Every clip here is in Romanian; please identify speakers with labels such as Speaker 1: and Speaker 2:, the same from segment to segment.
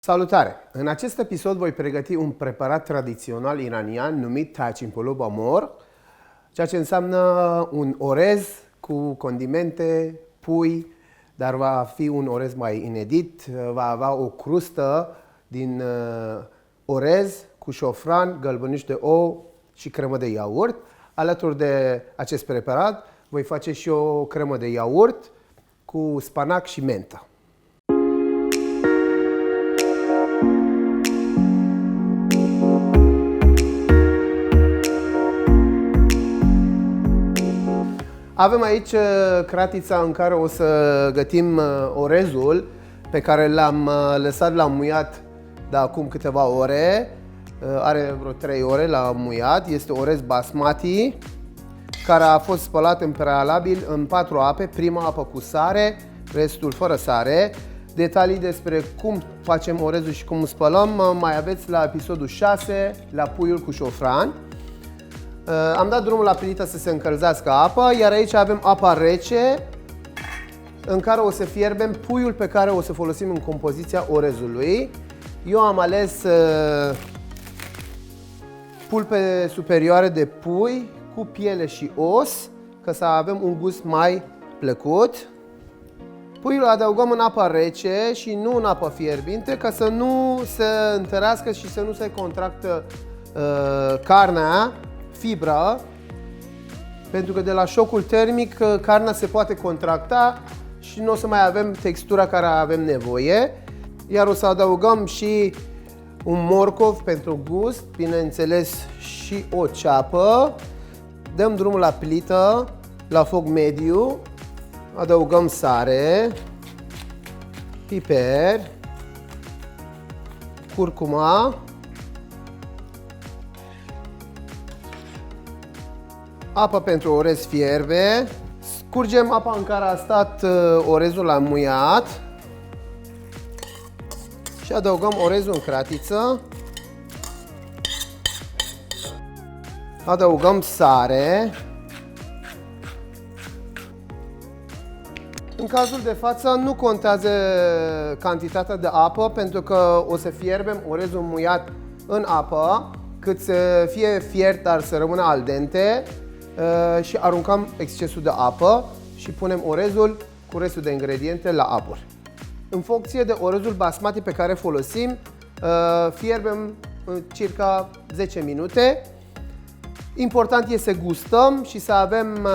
Speaker 1: Salutare! În acest episod voi pregăti un preparat tradițional iranian numit Tachimpolo Bamor, ceea ce înseamnă un orez cu condimente, pui, dar va fi un orez mai inedit, va avea o crustă din orez cu șofran, gălbănuși de ou și cremă de iaurt. Alături de acest preparat voi face și o cremă de iaurt cu spanac și mentă. Avem aici cratița în care o să gătim orezul pe care l-am lăsat la muiat de acum câteva ore. Are vreo 3 ore la muiat. Este orez basmati care a fost spălat în prealabil în 4 ape. Prima apă cu sare, restul fără sare. Detalii despre cum facem orezul și cum îl spălăm mai aveți la episodul 6, la puiul cu șofran. Am dat drumul la plită să se încălzească apa, iar aici avem apa rece în care o să fierbem puiul pe care o să folosim în compoziția orezului. Eu am ales pulpe superioare de pui cu piele și os, ca să avem un gust mai plăcut. Puiul adăugăm în apa rece și nu în apă fierbinte, ca să nu se întărească și să nu se contractă carnea, fibra, pentru că de la șocul termic carnea se poate contracta și nu o să mai avem textura care avem nevoie. Iar o să adăugăm și un morcov pentru gust, bineînțeles și o ceapă. Dăm drumul la plită, la foc mediu, adăugăm sare, piper, curcuma, apa pentru orez fierbe, scurgem apa în care a stat orezul la muiat și adăugăm orezul în cratiță, adăugăm sare. În cazul de față nu contează cantitatea de apă, pentru că o să fierbem orezul muiat în apă, cât să fie fiert, dar să rămână al dente. Și aruncăm excesul de apă și punem orezul cu restul de ingrediente la abur. În funcție de orezul basmati pe care folosim, fierbem circa 10 minute. Important este să gustăm și să avem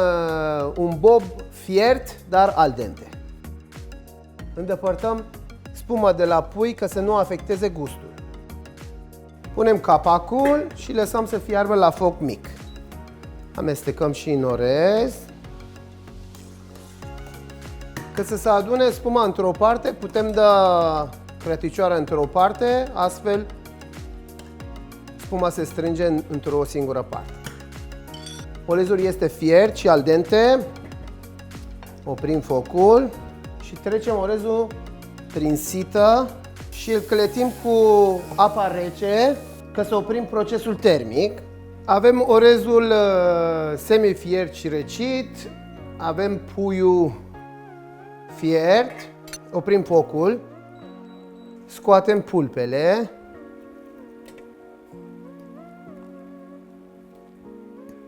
Speaker 1: un bob fiert, dar al dente. Îndepărtăm spuma de la pui ca să nu afecteze gustul. Punem capacul și lăsăm să fiarbă la foc mic. Amestecăm și în orez. Ca să se adune spuma într-o parte, putem da crăticioara într-o parte, astfel spuma se strânge într-o singură parte. Orezul este fiert și al dente. Oprim focul și trecem orezul prin sită și îl cletim cu apa rece ca să oprim procesul termic. Avem orezul semi-fiert și răcit, avem puiul fiert, oprim focul, scoatem pulpele,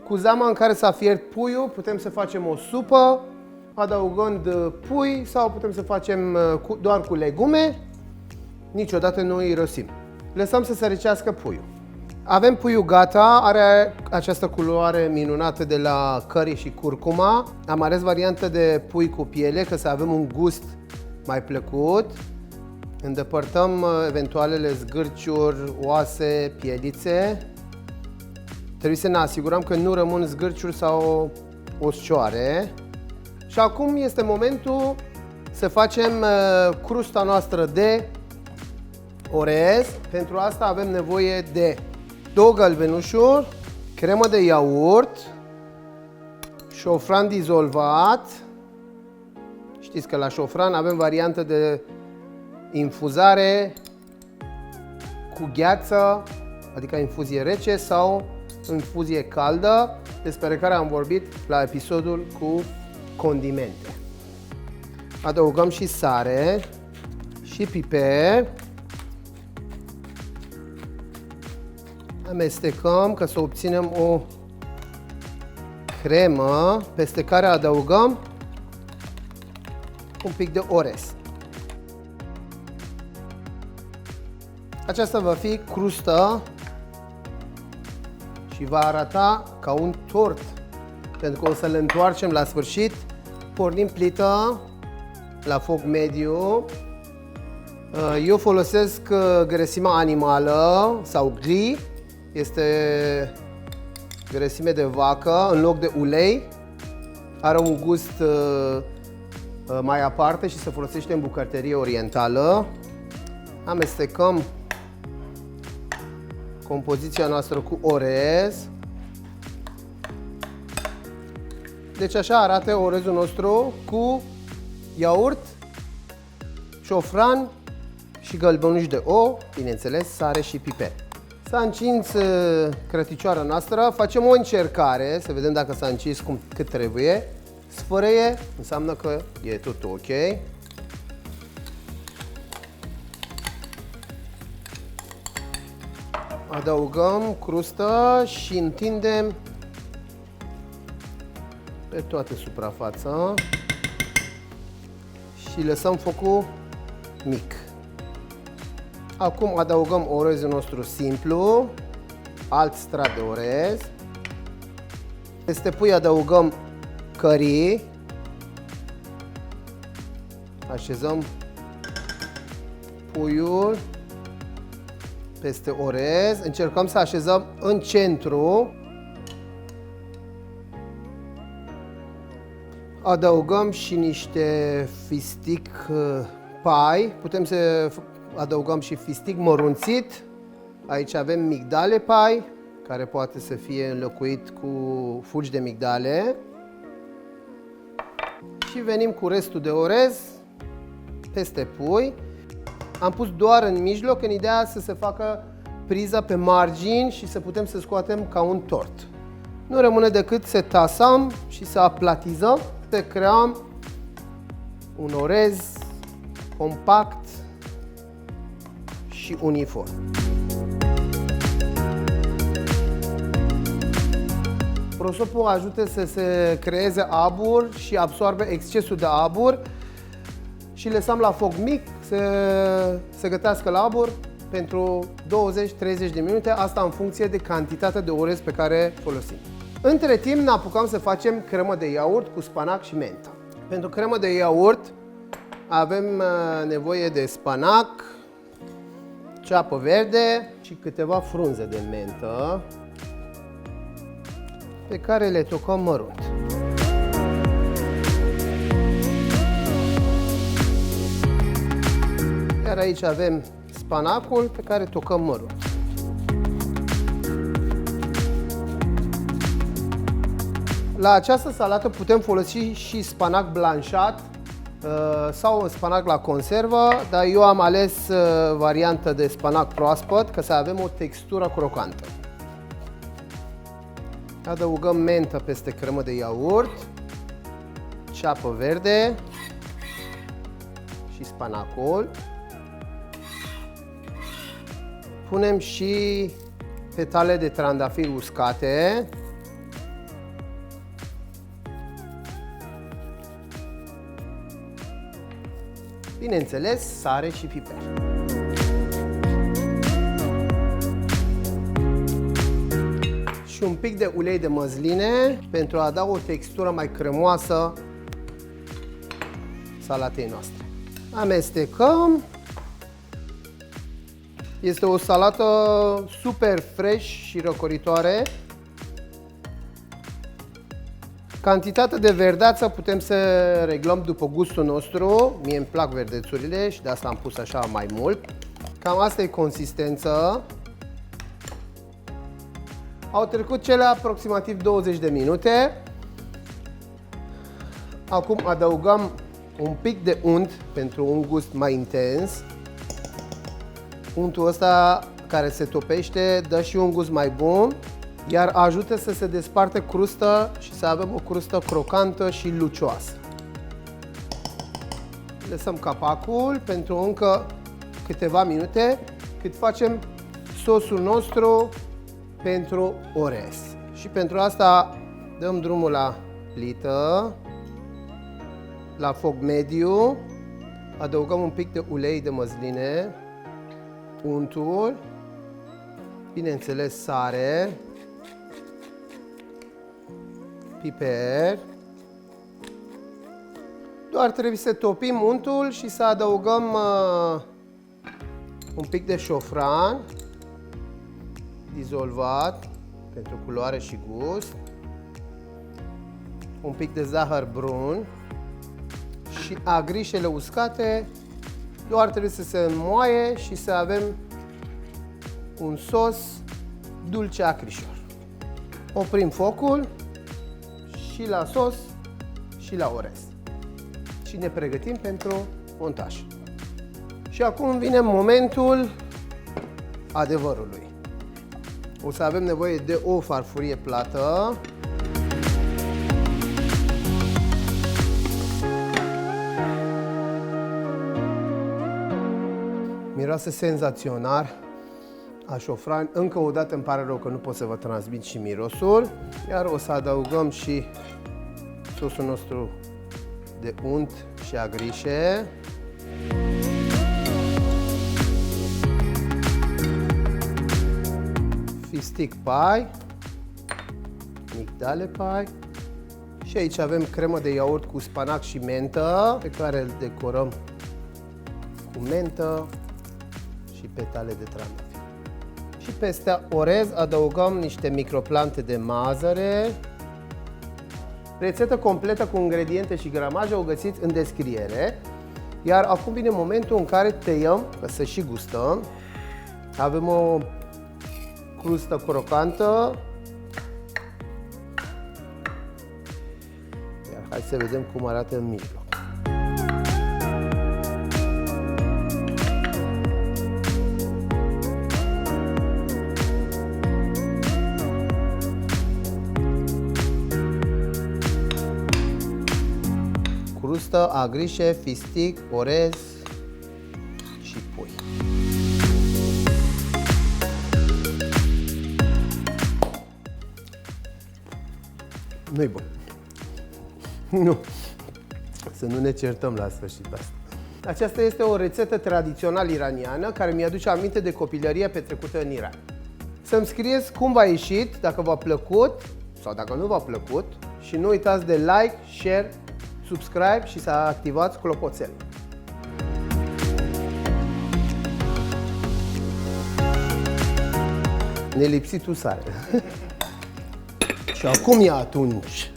Speaker 1: cu zeama în care s-a fiert puiul putem să facem o supă, adăugând pui, sau putem să facem doar cu legume, niciodată nu îi rosim. Lăsăm să se răcească puiul. Avem puiul gata, are această culoare minunată de la curry și curcuma. Am ales varianta de pui cu piele, ca să avem un gust mai plăcut. Îndepărtăm eventualele zgârciuri, oase, pielițe. Trebuie să ne asigurăm că nu rămân zgârciuri sau oscioare. Și acum este momentul să facem crusta noastră de orez. Pentru asta avem nevoie de 2 gălbenușuri, cremă de iaurt, șofran dizolvat. Știți că la șofran avem variantă de infuzare cu gheață, adică infuzie rece sau infuzie caldă, despre care am vorbit la episodul cu condimente. Adăugăm și sare și piper Amestecăm ca să obținem o cremă peste care adăugăm un pic de orez. Aceasta va fi crustă și va arata ca un tort, pentru că o să le întoarcem la sfârșit. Pornim plită la foc mediu. Eu folosesc grăsimea animală sau ghee, este grăsime de vacă în loc de ulei. Are un gust mai aparte și se folosește în bucătărie orientală. Amestecăm compoziția noastră cu orez. Deci așa arată orezul nostru cu iaurt, șofran și gălbenuși de ou, bineînțeles, sare și piper. S-a încins crăticioara noastră, facem o încercare să vedem dacă s-a încins cât trebuie. Sfărăie, înseamnă că e tot ok. Adăugăm crustă și întindem pe toată suprafața și lăsăm focul mic. Acum adăugăm orezul nostru simplu, alt strat de orez. Peste pui adăugăm curry. Așezăm puiul peste orez. Încercăm să așezăm în centru. Adăugăm și niște fistic pai. Putem să adăugăm și fistic mărunțit. Aici avem migdale pai, care poate să fie înlocuit cu fulgi de migdale. Și venim cu restul de orez peste pui. Am pus doar în mijloc în ideea să se facă priza pe margini și să putem să scoatem ca un tort. Nu rămâne decât să tasăm și să aplatizăm, să creăm un orez compact și uniform. Prosopul ajută să se creeze abur și absorbe excesul de abur și lăsăm la foc mic să se gătească la abur pentru 20-30 de minute, asta în funcție de cantitatea de orez pe care folosim. Între timp ne apucăm să facem cremă de iaurt cu spanac și mentă. Pentru cremă de iaurt avem nevoie de spanac, ceapă verde și câteva frunze de mentă pe care le tocăm mărunt. Iar aici avem spanacul pe care tocăm mărunt. La această salată putem folosi și spanac blanșat sau spanac la conservă, dar eu am ales varianta de spanac proaspăt ca să avem o textură crocantă. Adăugăm mentă peste cremă de iaurt, ceapă verde și spanacul. Punem și petale de trandafir uscate. Bineînțeles, sare și piper. Și un pic de ulei de măsline pentru a da o textură mai cremoasă salatei noastre. Amestecăm. Este o salată super fresh și răcoritoare. Cantitatea de verdeață putem să reglăm după gustul nostru. Mie îmi plac verdețurile și de asta am pus așa mai mult. Cam asta e consistența. Au trecut cele aproximativ 20 de minute. Acum adăugăm un pic de unt pentru un gust mai intens. Untul ăsta care se topește dă și un gust mai bun, iar ajută să se desparte crustă și să avem o crustă crocantă și lucioasă. Lăsăm capacul pentru încă câteva minute cât facem sosul nostru pentru orez. Și pentru asta dăm drumul la plită, la foc mediu, adăugăm un pic de ulei de măsline, untul, bineînțeles sare, piper. Doar trebuie să topim untul și să adăugăm un pic de șofran dizolvat pentru culoare și gust, un pic de zahăr brun și agrișele uscate. Doar trebuie să se înmoaie și să avem un sos dulce acrișor. Oprim focul și la sos și la orez. Și ne pregătim pentru montaj. Și acum vine momentul adevărului. O să avem nevoie de o farfurie plată. Miroase senzațional a șofran. Încă o dată îmi pare rău că nu pot să vă transmit și mirosul. Iar o să adăugăm și sosul nostru de unt și agrișe. Fistic pie, migdale pie. Și aici avem cremă de iaurt cu spanac și mentă, pe care îl decorăm cu mentă și petale de trandafir. Și peste orez adăugăm niște microplante de mazăre. Rețetă completă cu ingrediente și gramaje o găsiți în descriere. Iar acum vine momentul în care tăiem, ca să și gustăm. Avem o crustă crocantă. Iar hai să vedem cum arată în mijloc. Crustă, agrișe, fistic, orez și pui. Nu-i bun. Nu. Să nu ne certăm la sfârșit asta. Aceasta este o rețetă tradițională iraniană care mi-aduce aminte de copilăria petrecută în Iran. Să-mi scrieți cum v-a ieșit, dacă v-a plăcut sau dacă nu v-a plăcut și nu uitați de like, share, subscribe și să activați clopoțelul. Ne lipsi tu sare. Și acum e atunci.